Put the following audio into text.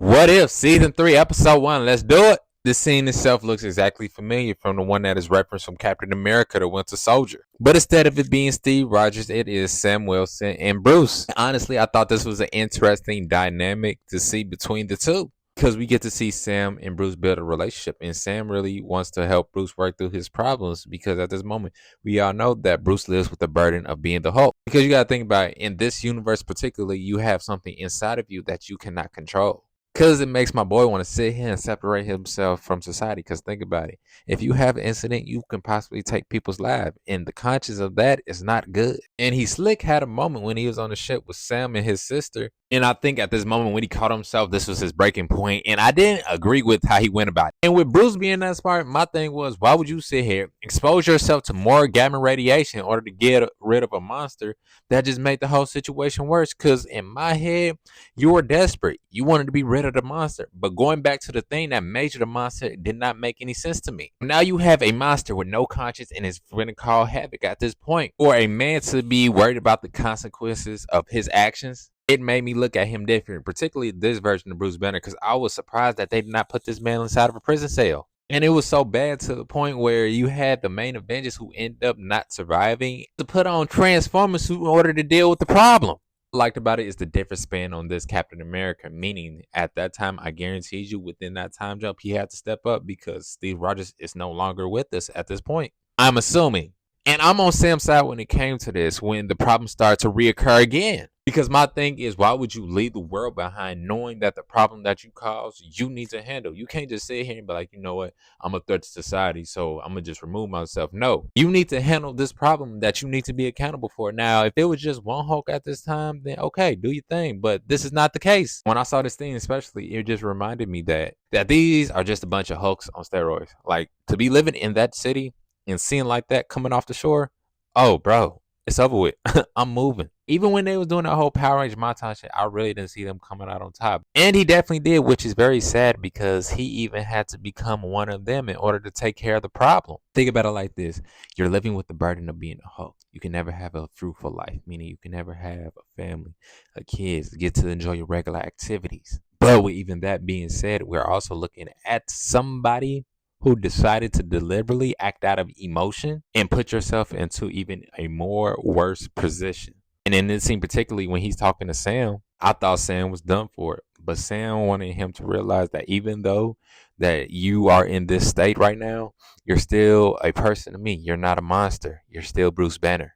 What If Season 3, Episode 1. Let's do it. The scene itself looks exactly familiar from the one that is referenced from Captain America, the Winter Soldier. But instead of it being Steve Rogers, it is Sam Wilson and Bruce. Honestly, I thought this was an interesting dynamic to see between the two, because we get to see Sam and Bruce build a relationship, and Sam really wants to help Bruce work through his problems because at this moment, we all know that Bruce lives with the burden of being the Hulk. Because you got to think about it, in this universe particularly, you have something inside of you that you cannot control. Because it makes my boy want to sit here and separate himself from society. Because think about it. If you have an incident, you can possibly take people's lives. And the conscience of that is not good. And he slick had a moment when he was on the ship with Sam and his sister. And I think at this moment when he caught himself, this was his breaking point. And I didn't agree with how he went about it. And with Bruce being that smart, my thing was, why would you sit here, expose yourself to more gamma radiation in order to get rid of a monster that just made the whole situation worse? Because in my head, you were desperate. You wanted to be rid of the monster. But going back to the thing that made you the monster did not make any sense to me. Now you have a monster with no conscience and is going to call havoc at this point. For a man to be worried about the consequences of his actions, it made me look at him different, particularly this version of Bruce Banner, because I was surprised that they did not put this man inside of a prison cell. And it was so bad to the point where you had the main Avengers who end up not surviving to put on Transformer suit in order to deal with the problem. Liked about it is the different spin on this Captain America, meaning at that time, I guarantee you within that time jump, he had to step up because Steve Rogers is no longer with us at this point. I'm assuming. And I'm on Sam's side when it came to this, when the problems start to reoccur again. Because my thing is, why would you leave the world behind knowing that the problem that you caused, you need to handle? You can't just sit here and be like, you know what, I'm a threat to society, so I'm going to just remove myself. No, you need to handle this problem that you need to be accountable for. Now, if it was just one Hulk at this time, then okay, do your thing. But this is not the case. When I saw this thing, especially, it just reminded me that these are just a bunch of Hulks on steroids. Like, to be living in that city and seeing like that coming off the shore, oh, bro, it's over with. I'm moving. Even when they was doing that whole Power Rangers montage shit, I really didn't see them coming out on top. And he definitely did, which is very sad because he even had to become one of them in order to take care of the problem. Think about it like this. You're living with the burden of being a Hulk. You can never have a fruitful life, meaning you can never have a family, a kids, get to enjoy your regular activities. But with even that being said, we're also looking at somebody who decided to deliberately act out of emotion and put yourself into even a more worse position. And in this scene, particularly when he's talking to Sam, I thought Sam was done for it. But Sam wanted him to realize that even though that you are in this state right now, you're still a person to me. You're not a monster. You're still Bruce Banner.